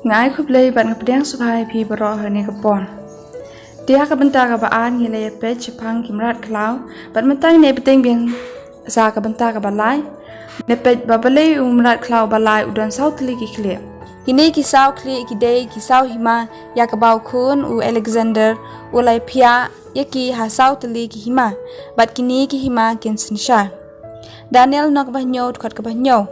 Ngai kublai ban ngapdang subai phi baro hane kapon. Dia ka benta ka baan ngile pe chipang kimrat khlaw ban mentang ne peteng biang sa ka benta ka balai ne pe Balei umrat khlaw balai udan tylli ki khlieh. Ini kisau khlieh Kiei kisau Hima ya ka bau khun u Alexander ulai phiah yaki ha tylli ki Hima bat kini ki Hima kin synshar. Daniel nok ba nyot khot ka ba nyo.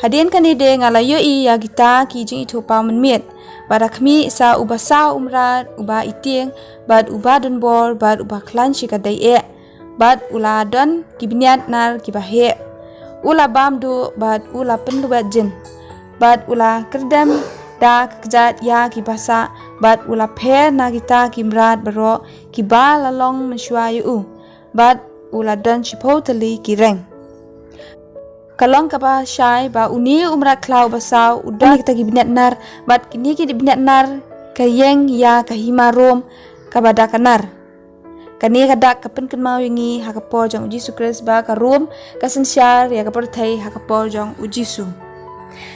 Hadien kan ide ngala iohi ya gita ki Jingpynpaw menmiet bada khmi sa uba sa mrad uba itieng bad uba donbor bad uba khlain shikadai bad ula don ki bniat nar ki bahe ula bamdu bad ula penduat jin bad ula kerdam da kejat ya ki basa bad ula pher na gita ki mrad baro kiba lalong mynshuwa bad ula don shiphew tylli ki reng. Kalong kaba syai ba uni umrat khlaw basau udah kita ki bniat nar bat kini ki bniat nar ka ieng ya ka Hima Rom kabada kanar kani kadak kapen kenmau wingi hakapor jong Yesus Kristus ba ka Rom ka synshar ya ka perthai hakapor jong Yesus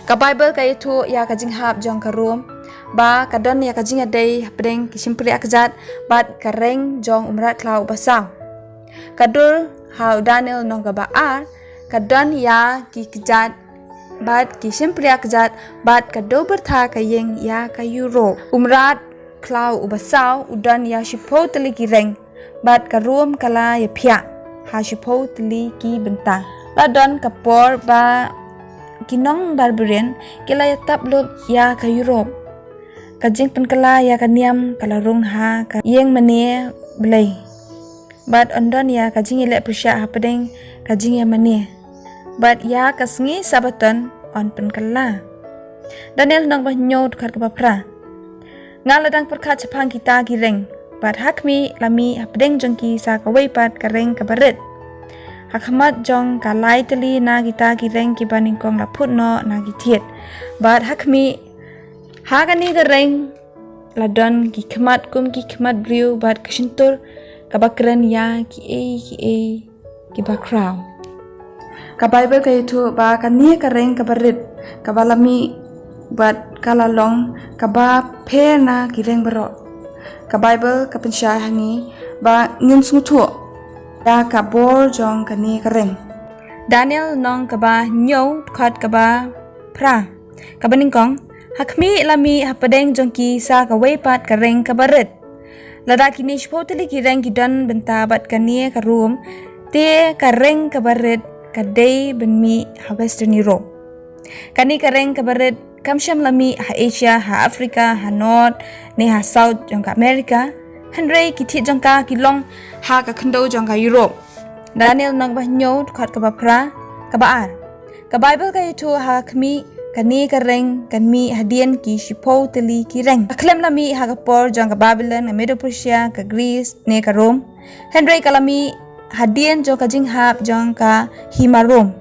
ka Bible ka itu ya ka jinghap jong ka Rom ba kadon ya ka jingadai hapdeng ki simpri akjat bat ka reng jong umrat khlaw basau kadur how Daniel nong ka ba kadon ya ki kejat bat ki simpri akjat bat kado bertha ka ieng ya ka Euro umrat khlaw ubasau udan ya shiphew tylli ki reng bat ka Rom kala ya phiah ha shiphew tylli ki Bynta ladon kapor ba kinong barbarian kila ya tablub ya ka Europe ka Jingpynpaw kala ya ka niam kala rung ha ka ieng mane Balei bat ondon ya ka jingile persya hapdeng ka jing ya mane bat ya kasngi sabaton on penkala. Daniel nang bah nyot khat ka pra. Ngaladang perkhat chapang kita ki reng bat hakmi lami hapdeng jongki sa kawei pat ka reng ka barit. Khmat jong ka lai tylli na kita ki reng ki baning kong la phut no na ki thiet. Bat hakmi hagani ka reng ladon ki khmat kum ki khmat briew bat ka shyntur ka ba kren ya kiei kiei ki ba khlaw. Ka Bible ka itu ba kani ka reng ka barit ka balami bat kala long ka ba pher na ki reng baro ka Bible ka pensya hangi ba ngin smutu ya ka bor jong kani ka reng. Daniel nong ka ba nyo khat ka ba pra ka baningkong hakmi lami hapadeng jongki sa ka weipat ka reng ka barit lada kini shiphew tylli ki reng ki don Bynta bat kani ka Rom te ka reng ka barit kadai benmi ha Western Europe. Kani kareng kabaret kamsham lami ha Asia, ha Afrika, ha North, ne ha South jong ka America, hanrei kiti jong ka kilong ha ka khndo jong ka Europe. Daniel nong bah nyot khat ka ba pra ka ba ar. Ka Bible ka itu ha khmi kani kareng kanmi hadien ki shiphew tylli ki reng. Aklem lami ha ka por jong ka Babylon, Medo Persia, ka Greece, ne ka Rome. Hanrei kalami hadien jong ka jinghap jong ka Hima Rom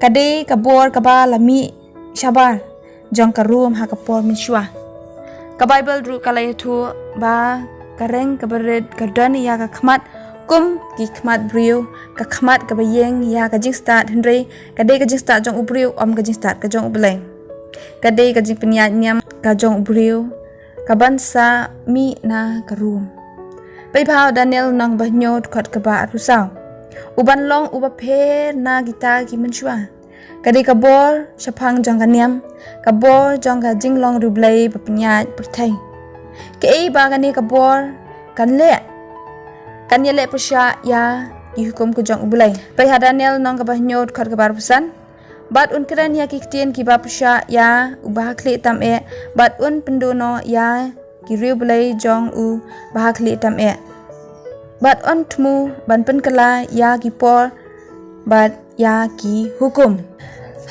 kade ka bor ka ba lami shabar jong ka Rom ha ka por mynshuwa ka Bible ru kala itu ba ka reng ka baret ka don ya ka khmat kum ki khmat briew ka khmat ka ba ieng ya ka jingstat henry kade ka jingstat jong briew om ka jingstat ka jong Balei kade ka Jingpynpaw nyam ka jong briew ka bansa mi na ka Rom. Pai phao Daniel nang bah nyot khat ka ba rusau uban long uba pher na gita ki mynshuwa kadi ka bor shapang jong ka niam ka bor jong ka jinglong rublei bniat perthai kei ba kani ka bor kan le persya ya dihukum ku jong Balei pai ha Daniel nang ka bah nyot khat ka ba rusan bat un kren ya ki tien ki ba persya ya ubah khlieh tam bat un pendono ya ki riu Balei jong u bahak li tam bat on tmu ban pen kala ya ki por bat ya ki hukum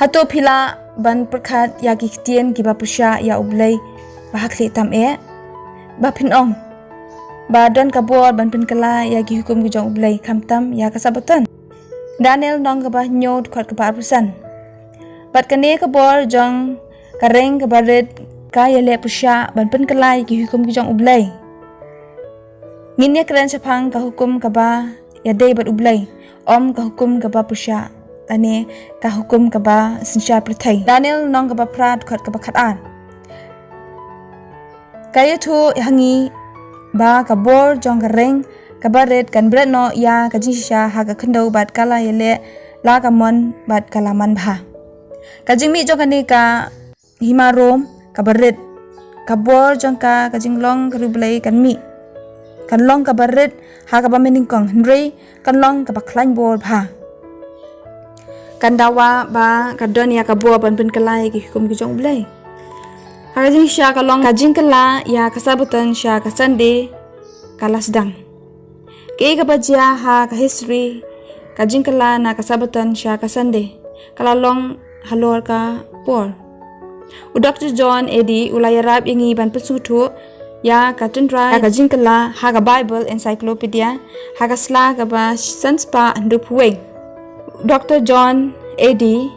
hato phila ban perkhat ya ki tien ki ba persya ya Balei bahak li tam ba phin ong ba don ka bor ban pen kala ya ki hukum ki jong Balei kham tam ya ka sabaton. Daniel nong ka ba nyot khat ka ba persan bat kane ka bor jong ka reng ka baret ka yele persya ban pen kalai ki hukum ki jong Balei nginye kren chapang ka hukum ka ba ya dei bat Balei om ka hukum ka ba persya ane ka hukum ka ba synshar perthai Daniel nong ka ba prat khat ka ba khat an kaya tu hangi ba kabor jong reng kabaret kan bret no ya ka jinsha ha ka khndau bat kala yele la ka mon bat kala man bha ka jingmi jong kani ka Hima Rom kabaret kabor jong ka jinglong rublei kan mi kan long kabaret ha ka ba mening kong hnrei kan long ka ba khlain bor bha kan dawa ba ka don ya ka bo ban pen kalai ki hukum ki jong blei Kajing sya kalong kajing kala ya kasabutan sya kasande kala sedang. Kiei kabajia ha ka history kajing kala na kasabutan sya kasande kala long halor ka por. Dr. John Eadie ulaya rap ingi ban pesutu ya katundra ya kajing kala ha ka Bible encyclopedia ha ka sla ka ba sanspa ndup uwei. Dr. John Eadie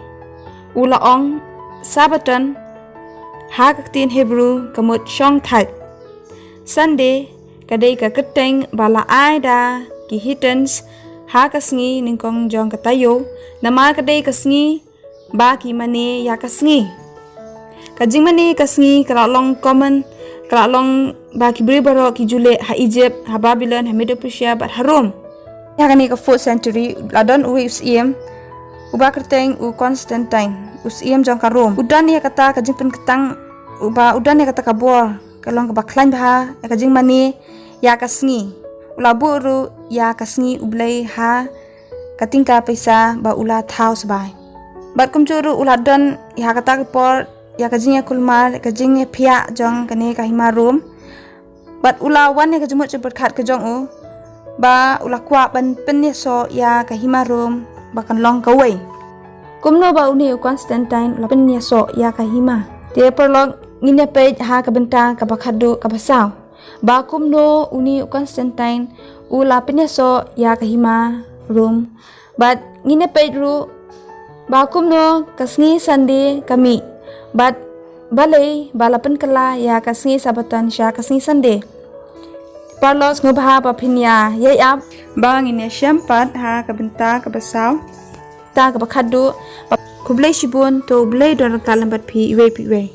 ulaong sabatan ha tin Hebrew kamut shong thait Sunday kadai ka keteng bala aida ki hitens ha kasngi ningkong jong katayo nama kadai kasngi ba ki mane ya kasngi kajing mane kasngi kralong common kralong ba ki bribaro ki jule ha Egypt ha Babylon ha Medo Persia bat harum ya kani ka 4th century ladon uwei usiem uba keteng u Constantine usiem jong karom udan ya kata kajing pen ketang uba udan ya kata kabor kalong ka khlain bha ya kajing mani ya kasngi ula buru ya kasngi ublei ha katingka paisa ba ula thau sabai bat kumchuru ula don ya kata kapor ya kajing ya kulmar kajing ya phiah jong kane ka Hima Rom bat ula wan ya kajumut cepat khat ka jong u ba ula kwa ban pen ya so ya ka Hima Rom ba kan long kawei kumno ba uni Constantine la pen ya so ya ka Hima te perlog ngine page ha ka Bynta ka bakhadu ka basaw ba kumno uni Constantine ula pen ya so ya ka Hima Rom but ngine page ru ba kumno kasngi sande kami but balei balapan kala ya kasngi sabatan sya kasngi sande parlos ngobha pa phinya yai ap ba ngine syampat ha ka Bynta ka basaw ta ka bakhadu kublei shibun to blei dor kalambat phi uwei